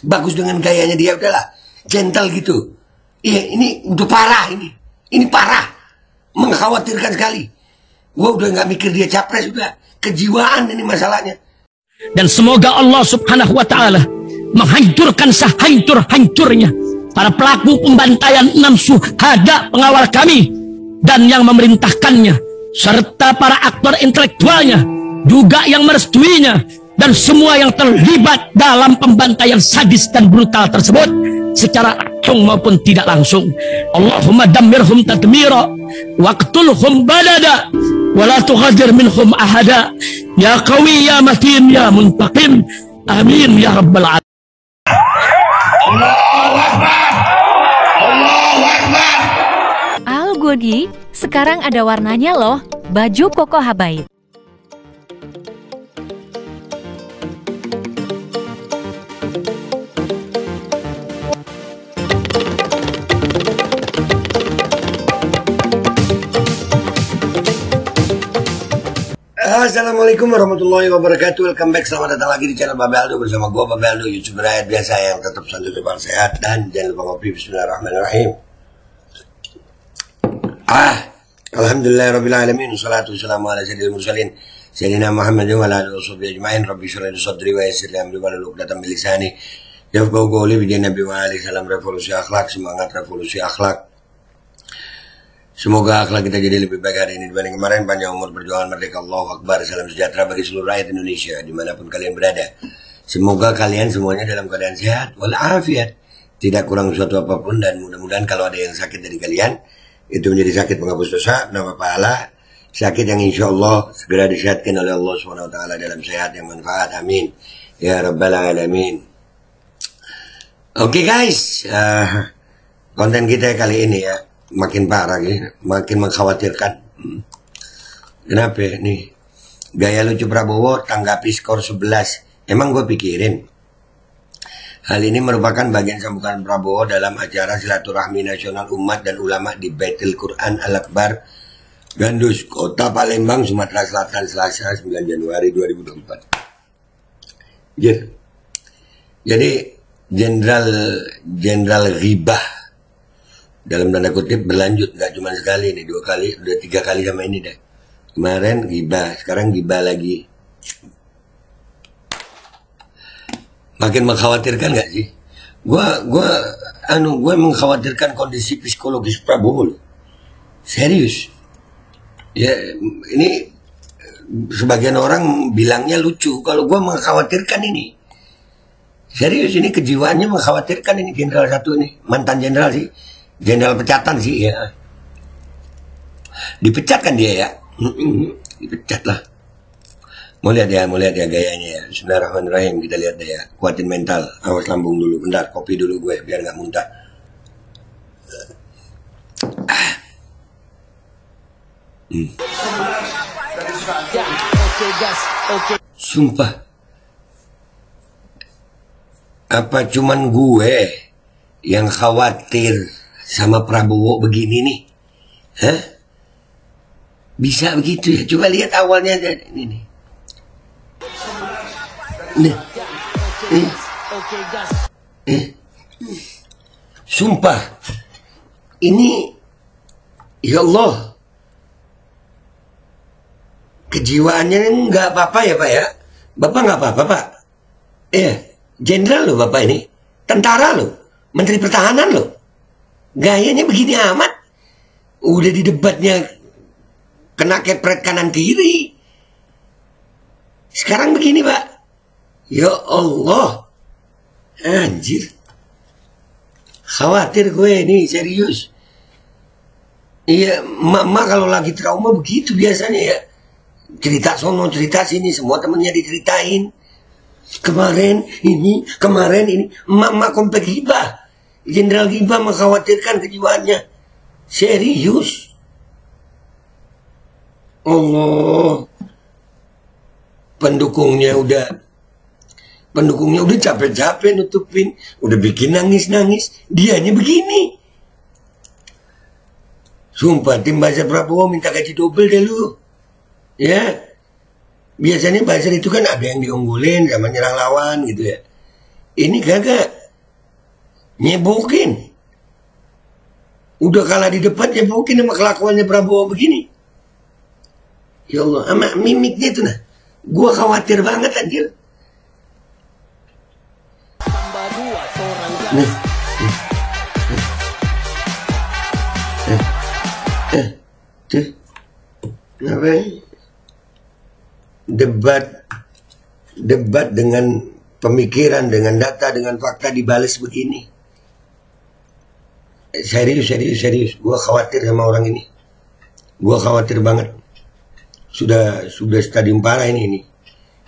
Bagus dengan gayanya dia, udahlah gentle gitu. Iya, ini udah parah ini parah, mengkhawatirkan sekali. Gua udah nggak mikir dia capres, udah kejiwaan ini masalahnya. Dan semoga Allah Subhanahu wa Ta'ala menghancurkan sehancur-hancurnya para pelaku pembantaian 6 syuhada pengawal kami dan yang memerintahkannya, serta para aktor intelektualnya juga yang merestuinya, dan semua yang terlibat dalam pembantaian sadis dan brutal tersebut secara langsung maupun tidak langsung. Allahumma dammirhum tadmira waqtulhum balada wala tughadir minhum ahada ya qawi ya matin ya muntaqim amin ya rabbal alamin. Allahu Akbar, Allahu Akbar. Al Godi, sekarang ada warnanya loh, baju koko habaib. Assalamualaikum warahmatullahi wabarakatuh. Welcome back, selamat datang lagi di channel Babe Aldo bersama gua Babe Aldo, YouTuber rakyat biasa yang tetap santai depan sehat, dan jangan lupa ngopi. Bismillahirrahmanirrahim. Alhamdulillahirabbil alamin, wassalatu wassalamu ala sayyidil mursalin sayyidina Muhammadin wa ala alihi washabbihi ajmain. Rabbi shrah li sadri wa yassir li amri wahlul 'uqdatam min lisani yafqahu qawli. Bi Nabi wa alihi salam. Revolusi akhlak, semangat revolusi akhlak. Semoga akhlak kita jadi lebih baik hari ini dibanding kemarin. Panjang umur, perjuangan merdeka, Allahu Akbar. Salam sejahtera bagi seluruh rakyat Indonesia dimanapun kalian berada. Semoga kalian semuanya dalam keadaan sehat walafiat, tidak kurang suatu apapun, dan mudah-mudahan kalau ada yang sakit dari kalian itu menjadi sakit penghapus dosa, menambah pahala, sakit yang insya Allah segera disehatkan oleh Allah SWT dalam sehat yang manfaat. Amin ya rabbal alamin. Oke guys, konten kita kali ini ya makin parah gitu, makin mengkhawatirkan. Kenapa nih? Gaya lucu Prabowo tanggapi skor 11. Emang gue pikirin hal ini merupakan bagian sambutan Prabowo dalam acara silaturahmi nasional umat dan ulama di Baitul Quran Al-Akbar, Gandus, Kota Palembang, Sumatera Selatan, Selasa 9 Januari 2024. Jadi Jenderal Ghibah dalam tanda kutip berlanjut, nggak cuma sekali nih, 2 kali, udah 3 kali sama ini deh. Kemarin ghibah, sekarang ghibah lagi. Makin mengkhawatirkan nggak sih? Gue mengkhawatirkan kondisi psikologis Prabowo loh. Serius. Ya, ini sebagian orang bilangnya lucu, kalau gue mengkhawatirkan ini. Serius, ini kejiwaannya mengkhawatirkan ini jenderal satu nih, mantan jenderal sih. Jenderal pecatan sih ya. Dipecat kan dia ya. Dipecat lah. Mau lihat ya gayanya ya. Bismillahirrahmanirrahim, kita lihat deh ya. Kuatin mental. Awas lambung dulu. Bentar, kopi dulu gue biar nggak muntah. Sumpah. Apa cuman gue yang khawatir sama Prabowo begini nih? Hah? Bisa begitu ya? Coba lihat awalnya ini nih. Sumpah. Ini ya Allah. Kejiwaannya nggak apa-apa ya Pak ya? Bapak nggak apa-apa Pak? Jenderal loh Bapak ini. Tentara loh. Menteri Pertahanan loh. Gayanya begini amat. Udah di debatnya kena kepret kanan kiri. Sekarang begini Pak. Ya Allah. Anjir. Khawatir gue ini, serius. Iya, emak kalau lagi trauma begitu biasanya ya. Cerita sono, cerita sini, semua temennya diceritain. Kemarin ini. Emak komplek ghibah. Jenderal Ghibah mengkhawatirkan kejiwaannya. Serius. Allah. Pendukungnya udah capek-capek nutupin. Udah bikin nangis-nangis. Dianya begini. Sumpah, tim buzzer Prabowo minta gaji double deh lu. Ya. Biasanya buzzer itu kan ada yang diunggulin sama nyerang lawan gitu ya. Ini kagak nyebokin. Udah kalah di depan nyebokin sama kelakuannya Prabowo begini. Ya Allah, sama mimiknya itu nah. Gua khawatir banget anjir. Nih. Tuh. Ngapain? Debat dengan pemikiran, dengan data, dengan fakta dibalas begini. Serius. Gua khawatir sama orang ini. Gua khawatir banget. Sudah stadium parah ini.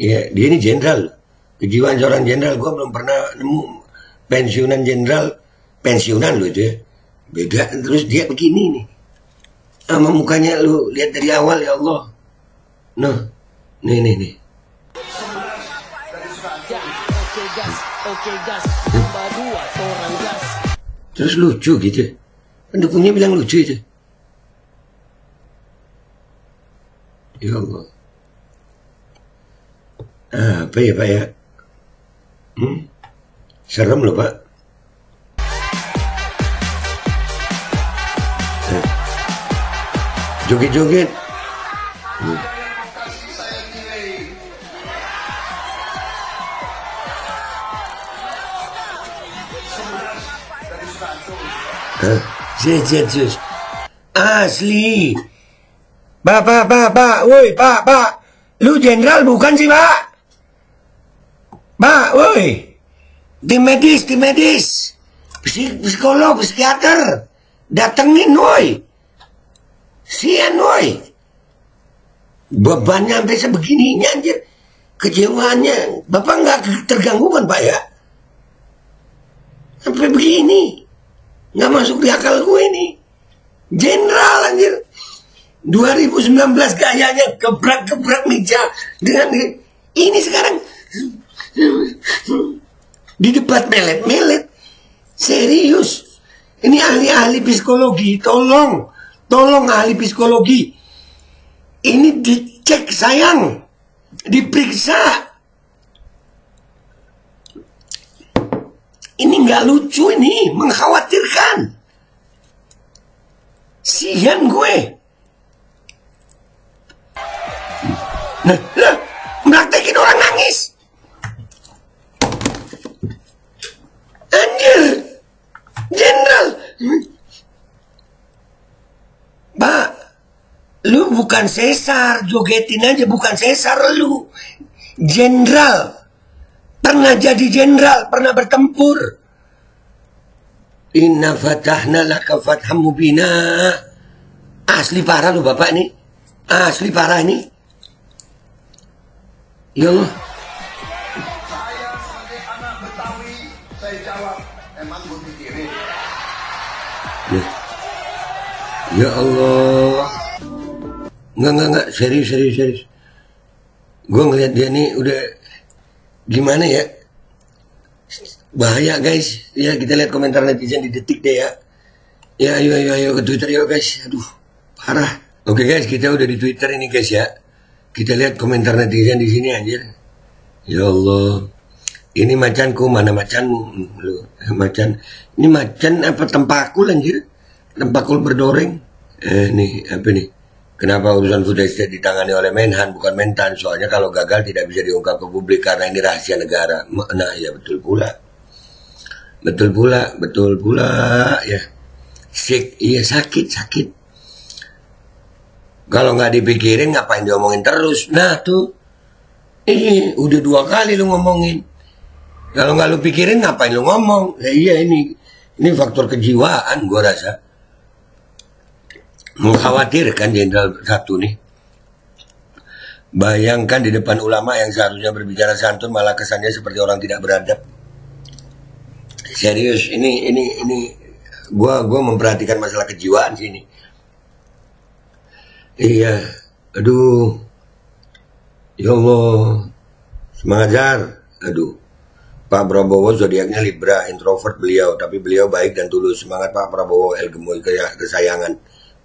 Ya, dia ini jenderal. Kejiwaan seorang jenderal. Gua belum pernah nemu pensiunan jenderal. Pensiunan lo itu ya. Beda. Terus dia begini nih. Sama mukanya lu lihat dari awal, ya Allah. Noh. Nih. Terus lucu gitu. Pendukungnya bilang lucu itu. Ya Allah. Apa ya Pak ya? Serem loh Pak. Joget-joget. Serius. Asli. Pak. Woi, Pak. Lu jenderal bukan sih, Pak? Pak, woi. Tim medis. Psikolog, psikiater. Datengin, woi. Sian, woi. Bebannya sampai sebegininya, anjir. Kejiwaannya. Bapak nggak terganggu kan, Pak, ya? Sampai begini. Nggak masuk di akal gue ini. Jenderal, anjir. 2019 gayanya gebrak meja. Dengan ini sekarang. Di debat melet. Serius. Ini ahli-ahli psikologi. Tolong ahli psikologi. Ini dicek sayang. Diperiksa. Ini nggak lucu ini. Mengkhawatirkan. Sian gue. Nah, praktekin orang nangis. Anjir. Jenderal. Pak, lu bukan sesar, jogetin aja bukan sesar lu. Jenderal. Pernah jadi jenderal, pernah bertempur. Inna fatahna laka fatham mubina. Asli parah lu Bapak ini. Asli parah ini. Ya Allah. Saya sebagai anak Betawi, saya jawab, emang gue pikirin. Ya Allah. Enggak, serius. Gue ngeliat dia nih udah gimana ya? Bahaya guys. Ya kita lihat komentar netizen di detik deh ya. Ya ayo ke Twitter yuk guys. Aduh, parah. Oke guys, kita udah di Twitter ini guys ya. Kita lihat komentar netizen di sini anjir. Ya Allah. Ini macanku, mana macanmu? Macan. Ini macan apa tempakul anjir? Tempakul berdoreng. Nih, apa nih? Kenapa urusan food estate ditangani oleh Menhan bukan Mentan? Soalnya kalau gagal tidak bisa diungkap ke publik karena ini rahasia negara. Nah, ya betul pula. Betul pula ya. Sakit. Kalau nggak dipikirin ngapain diomongin terus? Nah tuh, udah 2 kali lu ngomongin. Kalau nggak lu pikirin ngapain lu ngomong? Iya ini faktor kejiwaan gua rasa. Mengkhawatirkan jenderal satu nih. Bayangkan di depan ulama yang seharusnya berbicara santun malah kesannya seperti orang tidak beradab. Serius, ini gua memperhatikan masalah kejiwaan sini. Iya, aduh, ya Allah, semangat Jar, aduh, Pak Prabowo zodiaknya Libra, introvert beliau, tapi beliau baik dan tulus. Semangat Pak Prabowo, El Gemoy kesayangan,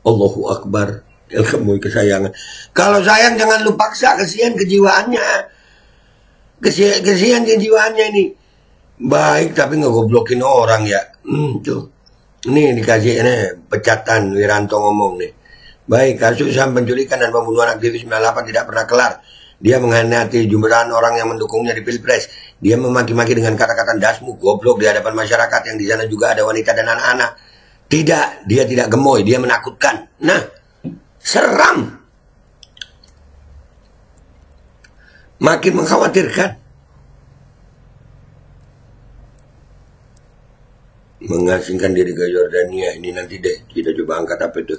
Allahu Akbar, El Gemoy kesayangan. Kalau sayang jangan lu paksa, kesian kejiwaannya, kesian kejiwaannya ini. Baik tapi ngegoblokin orang ya. Tuh. Ini dikasih ini pecatan Wiranto ngomong nih. Baik, kasus HAM penculikan dan pembunuhan aktivis 98 tidak pernah kelar. Dia mengkhianati jutaan orang yang mendukungnya di Pilpres. Dia memaki-maki dengan kata-kata dasmu goblok di hadapan masyarakat yang di sana juga ada wanita dan anak-anak. Tidak, dia tidak gemoy, dia menakutkan. Nah, seram. Makin mengkhawatirkan. Mengasingkan diri ke Yordania. Ini nanti deh, kita coba angkat apa itu.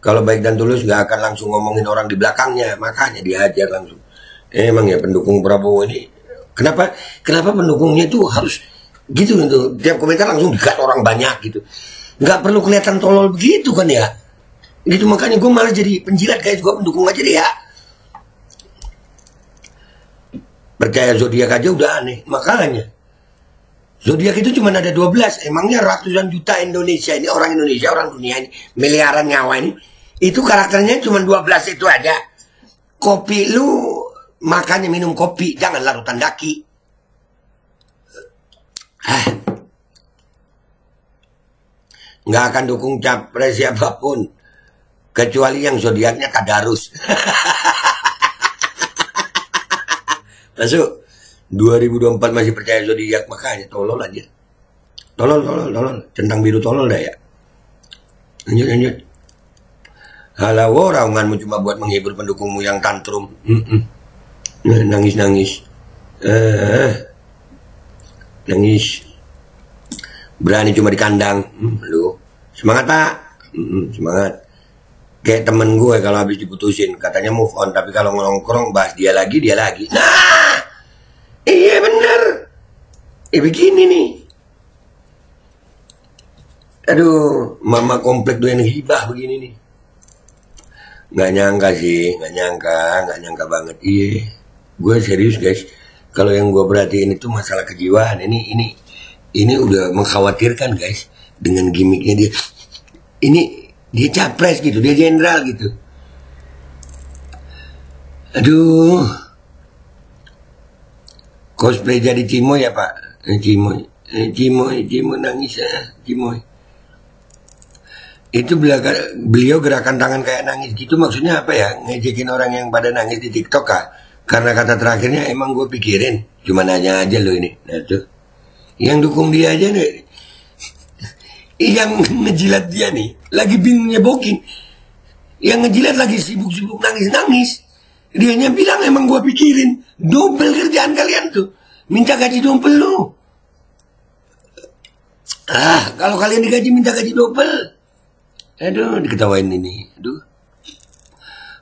Kalau baik dan tulus gak akan langsung ngomongin orang di belakangnya, makanya diajar langsung. Emang ya pendukung Prabowo ini, kenapa pendukungnya itu harus gitu gitu, tiap komentar langsung dikat orang banyak gitu. Nggak perlu kelihatan tolol begitu kan ya. Gitu makanya gue malah jadi penjilat guys, gue pendukung aja deh ya. Percaya zodiak aja udah aneh, makanya. Zodiak itu cuma ada 12, emangnya ratusan juta Indonesia ini, orang Indonesia, orang dunia ini, miliaran nyawa ini, itu karakternya cuma 12 itu aja. Kopi lu, makanya minum kopi, jangan larutan daki. Nggak akan dukung capres siapapun, kecuali yang zodiaknya tadarus. Masuk. 2024 masih percaya zodiak, makanya tolol aja. Tolol. Centang biru tolol dah ya. Lanjut. Halau raunganmu cuma buat menghibur pendukungmu yang tantrum. Nangis. Nangis. Berani cuma di kandang. Lu semangat pak. Semangat. Kayak temen gue kalau habis diputusin katanya move on, tapi kalau nongkrong bahas dia lagi. Nah, iya bener. Begini nih. Aduh, mama komplek doyan hibah begini nih. Nggak nyangka banget. Iya, gue serius guys. Kalau yang gue perhatiin itu masalah kejiwaan. Ini udah mengkhawatirkan guys. Dengan gimmicknya dia. Dia capres gitu, dia jenderal gitu. Aduh. Cosplay jadi Cimoy ya pak? Cimoy nangis ya, Cimoy. Itu beliau gerakan tangan kayak nangis gitu, maksudnya apa ya? Ngejekin orang yang pada nangis di TikTok kah? Karena kata terakhirnya emang gue pikirin, cuma nanya aja lo ini. Nah tuh, yang dukung dia aja nih, yang ngejilat dia nih, lagi bingung nyebokin. Yang ngejilat lagi sibuk-sibuk nangis-nangis. Dianya bilang emang gue pikirin, double kerjaan kalian tuh, minta gaji double lu. Kalau kalian digaji minta gaji double. Aduh, diketawain ini. Aduh.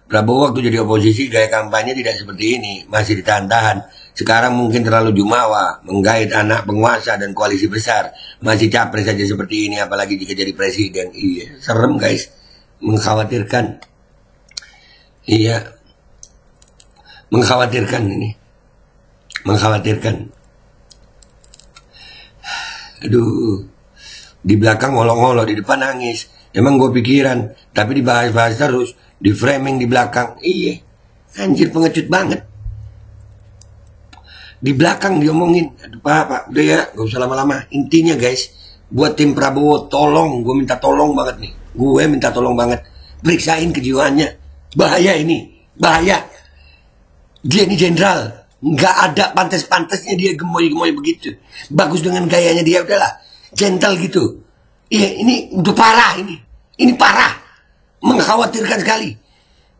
Prabowo waktu jadi oposisi gaya kampanye tidak seperti ini, masih ditahan-tahan. Sekarang mungkin terlalu jumawa, menggait anak penguasa dan koalisi besar. Masih capres saja seperti ini, apalagi jika jadi presiden. Iya, serem guys, mengkhawatirkan. Iya, mengkhawatirkan ini, mengkhawatirkan. Aduh, di belakang ngolok-ngolok, di depan nangis. Emang gue pikiran, tapi dibahas-bahas terus, di framing di belakang. Iya, anjir pengecut banget. Di belakang diomongin, aduh pak, udah ya, gak usah lama-lama. Intinya guys, buat tim Prabowo, tolong, gue minta tolong banget nih. Gue minta tolong banget, periksain kejiwaannya. Bahaya ini, bahaya. Dia ini jenderal, nggak ada pantas-pantasnya dia gemoy-gemoy begitu. Bagus dengan gayanya dia, udahlah, gentle gitu. Iya, ini udah parah ini parah, mengkhawatirkan sekali.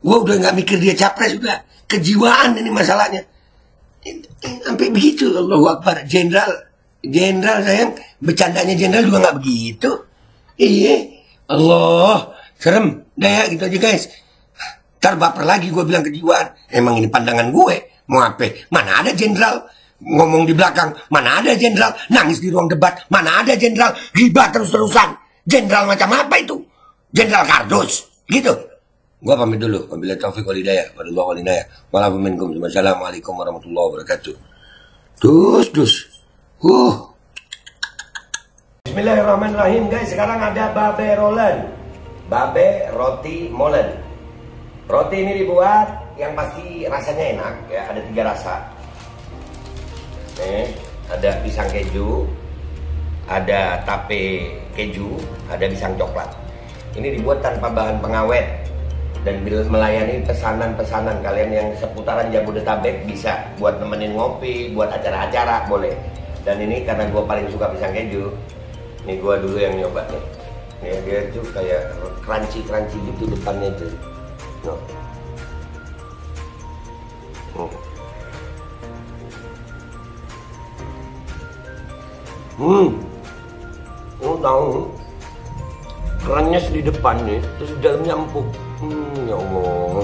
Gue udah nggak mikir dia capres, udah kejiwaan ini masalahnya. Sampai begitu, Allahu Akbar. Jenderal sayang, bercandanya jenderal juga nggak begitu. Iya, Allah, serem. Dah ya, gitu aja guys. Ntar baper lagi gue bilang kejiwaan. Emang ini pandangan gue, mau apa? Mana ada jenderal ngomong di belakang, mana ada jenderal nangis di ruang debat, mana ada jenderal ghibah terus-terusan. Jenderal macam apa itu? Jenderal kardus, gitu. Gua pamit dulu. Wabillahi taufiq wal hidayah. Wassalamualaikum warahmatullahi wabarakatuh. Dus. Bismillahirrahmanirrahim guys. Sekarang ada babe rolen, babe roti molen. Roti ini dibuat yang pasti rasanya enak ya. Ada 3 rasa. Nih, Ada pisang keju, ada tape keju, ada pisang coklat. Ini dibuat tanpa bahan pengawet dan melayani pesanan-pesanan kalian yang seputaran Jabodetabek, bisa buat nemenin ngopi, buat acara-acara boleh. Dan ini karena gue paling suka pisang keju, ini gue dulu yang nyoba nih. Nih dia tuh kayak crunchy gitu depannya tuh. No. Oh tahu, kerannya di depan nih, terus di dalamnya empuk. Ya Allah.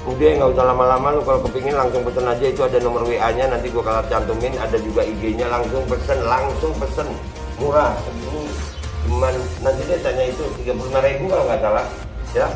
Udah nggak usah lama-lama, lu kalau kepingin langsung pesen aja, itu ada nomor WA-nya, nanti gua kalau cantumin, ada juga IG-nya, langsung pesen, murah segini, cuman nanti dia tanya itu 35.000 kalau nggak salah, ya.